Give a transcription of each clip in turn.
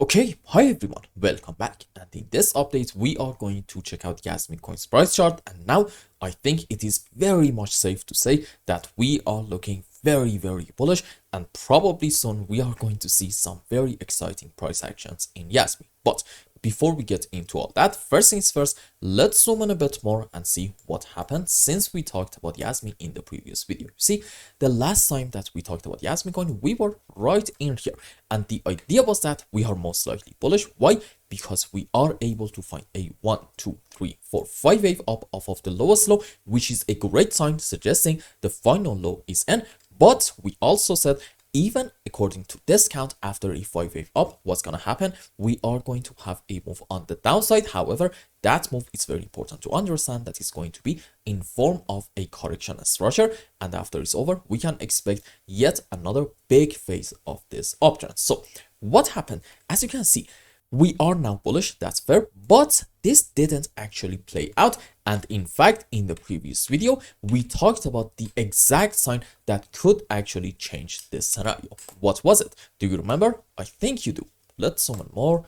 Okay, hi everyone, welcome back, and in this update we are going to check out Jasmy coin's price chart. And now I think it is very much safe to say that we are looking very bullish, and probably soon we are going to see some very exciting price actions in Jasmy. But before we get into all that, first things first, let's zoom in a bit more and see what happened since we talked about Jasmy in the previous video. See, the last time that we talked about Jasmy coin, we were right in here, and the idea was that we are most likely bullish. Why? Because we are able to find a 1, 2, 3, 4, 5 wave up off of the lowest low, which is a great sign suggesting the final low is in. But we also said, even according to this count, after a 5 wave up, what's going to happen? We are going to have a move on the downside. However, that move is very important to understand that it's going to be in form of a correction structure, and after it's over, we can expect yet another big phase of this uptrend. So what happened? As you can see, we are now bullish, that's fair, but this didn't actually play out. And in fact, in the previous video, we talked about the exact sign that could actually change this scenario. What was it? Do you remember? I think you do. Let's zoom in more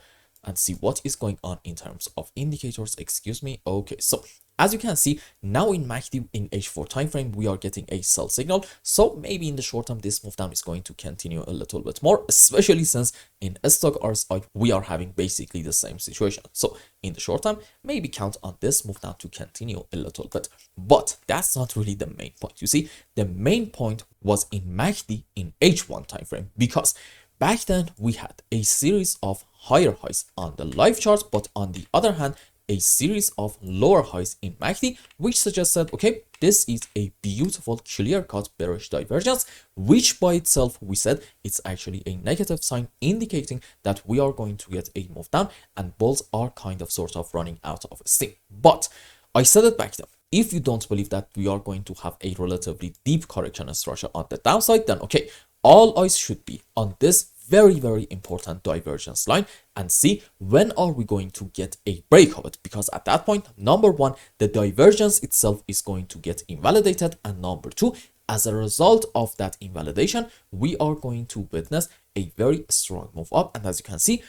and see what is going on in terms of indicators. Excuse me. Okay, so as you can see, now in MACD in H4 time frame, we are getting a sell signal. So maybe in the short term, this move down is going to continue a little bit more, especially since in stock RSI, we are having basically the same situation. So in the short term, maybe count on this move down to continue a little bit. But that's not really the main point. You see, the main point was in MACD in H1 time frame, because back then we had a series of higher highs on the live chart, but on the other hand, a series of lower highs in MACD, which suggested, okay, this is a beautiful clear-cut bearish divergence, which by itself, we said, it's actually a negative sign indicating that we are going to get a move down and bulls are kind of sort of running out of steam. But I said it back then, if you don't believe that we are going to have a relatively deep correction structure on the downside, then okay, all eyes should be on this very important divergence line and see when are we going to get a break of it, because at that point, number one, the divergence itself is going to get invalidated, and number two, as a result of that invalidation, we are going to witness a very strong move up. And as you can see,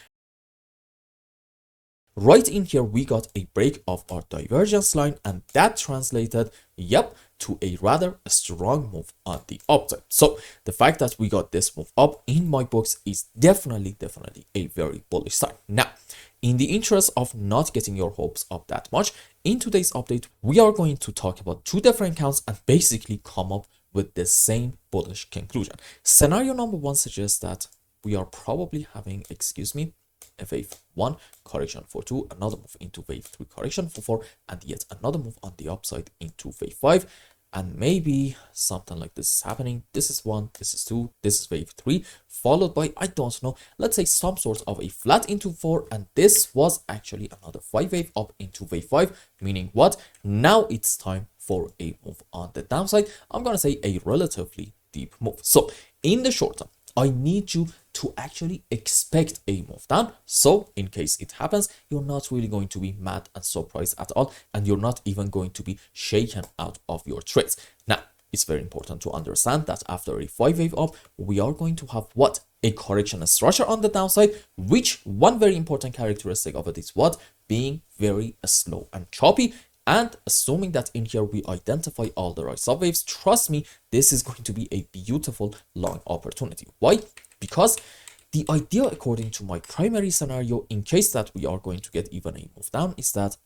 right in here, we got a break of our divergence line, and that translated, to a rather strong move on the upside. So the fact that we got this move up in my books is definitely a very bullish sign. Now, in the interest of not getting your hopes up that much, in today's update, we are going to talk about two different counts and basically come up with the same bullish conclusion. Scenario number one suggests that we are probably having, a wave 1 correction for 2, another move into wave 3 correction for 4, and yet another move on the upside into wave 5, and maybe something like this is happening. This is 1, this is 2, this is wave 3, followed by, I don't know, let's say some sort of a flat into 4, and this was actually another 5 wave up into wave 5, meaning what? Now it's time for a move on the downside. I'm gonna say a relatively deep move. So in the short term, I need you to actually expect a move down. So in case it happens, you're not really going to be mad and surprised at all, and you're not even going to be shaken out of your trades. Now, it's very important to understand that after a 5 wave up, we are going to have what? A correction structure on the downside, which one very important characteristic of it is what? Being very slow and choppy. And assuming that in here we identify all the right subwaves, trust me, this is going to be a beautiful long opportunity. Why? Because the idea, according to my primary scenario, in case that we are going to get even a move down, is that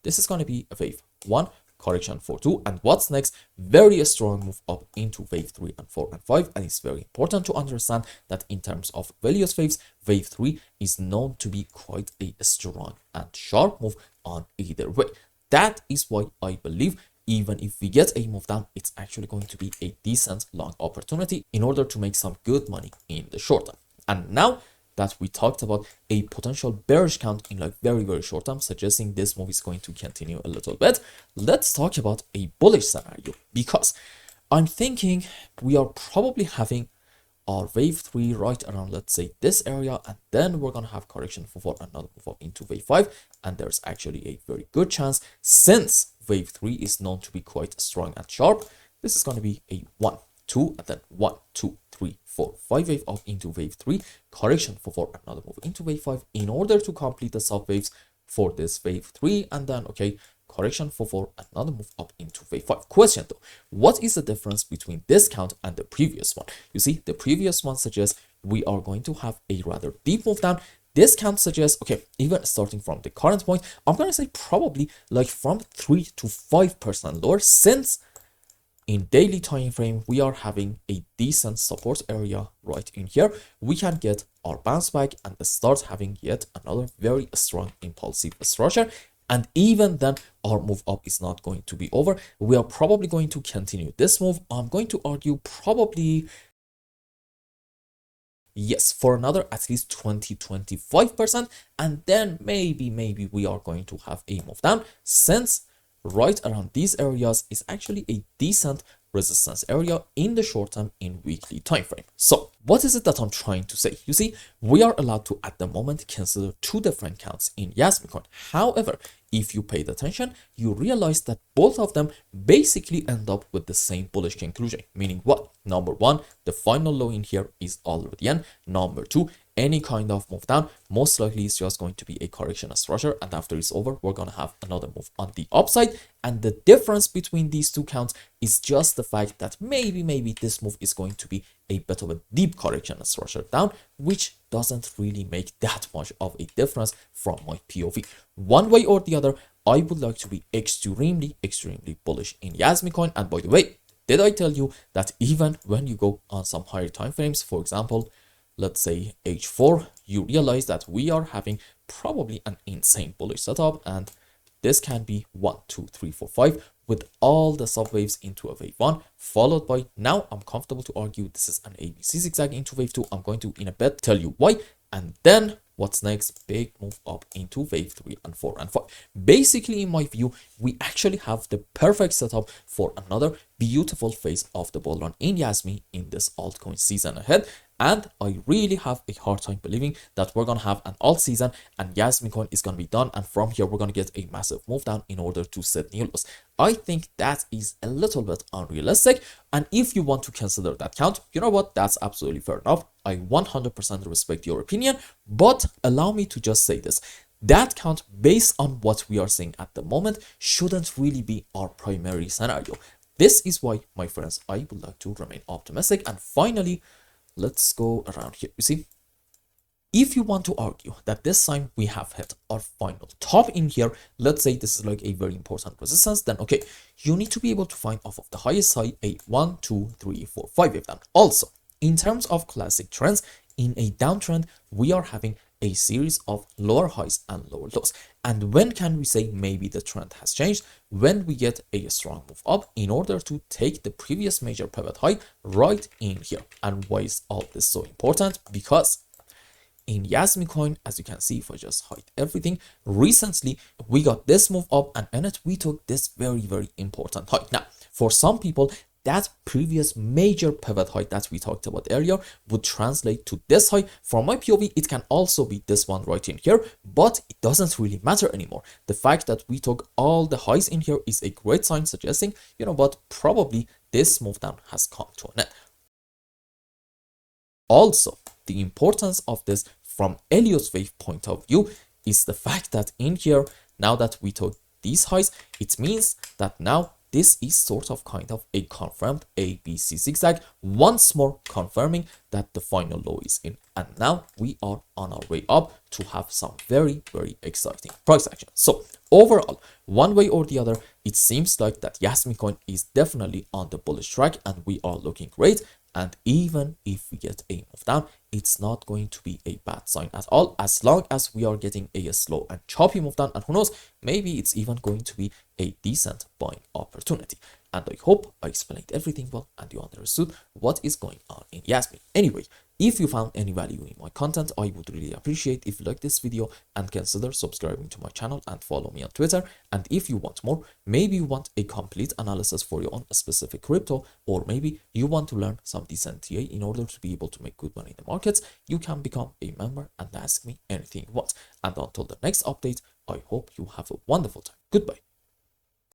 this is going to be a wave 1 correction for 2, and what's next? Very strong move up into wave 3 and 4 and 5. And it's very important to understand that in terms of various waves, wave 3 is known to be quite a strong and sharp move on either way. That is why I believe even if we get a move down, it's actually going to be a decent long opportunity in order to make some good money in the short term. And now that we talked about a potential bearish count in like very short term, suggesting this move is going to continue a little bit, let's talk about a bullish scenario, because I'm thinking we are probably having our wave 3 right around, let's say, this area, and then we're gonna have correction for 4, another move up into wave 5, and there's actually a very good chance, since wave 3 is known to be quite strong and sharp, this is going to be a 1, 2, and then 1, 2, 3, 4, 5 wave up into wave 3, correction for 4, another move into wave 5 in order to complete the sub waves for this wave 3, and then okay, correction for 4, another move up into wave 5. Question though, what is the difference between this count and the previous one? You see, the previous one suggests we are going to have a rather deep move down. This count suggests, okay, even starting from the current point, I'm going to say probably like from 3 to 5% lower, since in daily time frame we are having a decent support area right in here. We can get our bounce back and start having yet another very strong impulsive structure. And even then, our move up is not going to be over. We are probably going to continue this move. I'm going to argue probably, yes, for another at least 20-25%. And then maybe we are going to have a move down, since right around these areas is actually a decent resistance area in the short term in weekly time frame. So what is it that I'm trying to say? You see, we are allowed to at the moment consider two different counts in Jasmy coin. However, if you paid attention, you realize that both of them basically end up with the same bullish conclusion. Meaning what? Number one, the final low in here is already in. Number two, any kind of move down most likely is just going to be a correction structure, and after it's over we're going to have another move on the upside. And the difference between these two counts is just the fact that maybe this move is going to be a bit of a deep correction structure down, which doesn't really make that much of a difference from my POV. One way or the other, I would like to be extremely bullish in Jasmy coin. And by the way, did I tell you that even when you go on some higher time frames, for example, let's say H4, you realize that we are having probably an insane bullish setup, and this can be 1, 2, 3, 4, 5 with all the sub waves into a wave 1, followed by, now I'm comfortable to argue this is an ABC zigzag into wave 2. I'm going to in a bit tell you why. And then what's next? Big move up into wave 3 and 4 and 5. Basically, in my view, we actually have the perfect setup for another beautiful phase of the bull run in Jasmy in this altcoin season ahead. And I really have a hard time believing that we're going to have an alt season and Jasmy coin is going to be done, and from here we're going to get a massive move down in order to set new lows. I think that is a little bit unrealistic, and if you want to consider that count, you know what, that's absolutely fair enough. I 100% respect your opinion, but allow me to just say this. That count, based on what we are seeing at the moment, shouldn't really be our primary scenario. This is why, my friends, I would like to remain optimistic. And finally, let's go around here. You see, if you want to argue that this time we have hit our final top in here, let's say this is like a very important resistance, then okay, you need to be able to find off of the highest high a 1, 2, 3, 4, 5 wave down. Also, in terms of classic trends, in a downtrend, we are having a series of lower highs and lower lows. And when can we say maybe the trend has changed? When we get a strong move up in order to take the previous major pivot high right in here. And why is all this so important? Because in Jasmy coin, as you can see, if I just hide everything, recently we got this move up, and in it we took this very important high. Now, for some people, that previous major pivot height that we talked about earlier would translate to this high. From my POV, it can also be this one right in here, but it doesn't really matter anymore. The fact that we took all the highs in here is a great sign, suggesting, you know what, probably this move down has come to an end. Also, the importance of this from Elliott Wave point of view is the fact that in here, now that we took these highs, it means that now this is sort of kind of a confirmed ABC zigzag, once more confirming that the final low is in. And now we are on our way up to have some very exciting price action. So overall, one way or the other, it seems like that Jasmy coin is definitely on the bullish track and we are looking great. And even if we get a move down, it's not going to be a bad sign at all, as long as we are getting a slow and choppy move down. And who knows, maybe it's even going to be a decent buying opportunity. And I hope I explained everything well and you understood what is going on in Jasmy. Anyway, if you found any value in my content, I would really appreciate if you like this video and consider subscribing to my channel and follow me on Twitter. And if you want more, maybe you want a complete analysis for your own specific crypto, or maybe you want to learn some decent TA in order to be able to make good money in the markets, you can become a member and ask me anything you want. And until the next update, I hope you have a wonderful time. Goodbye.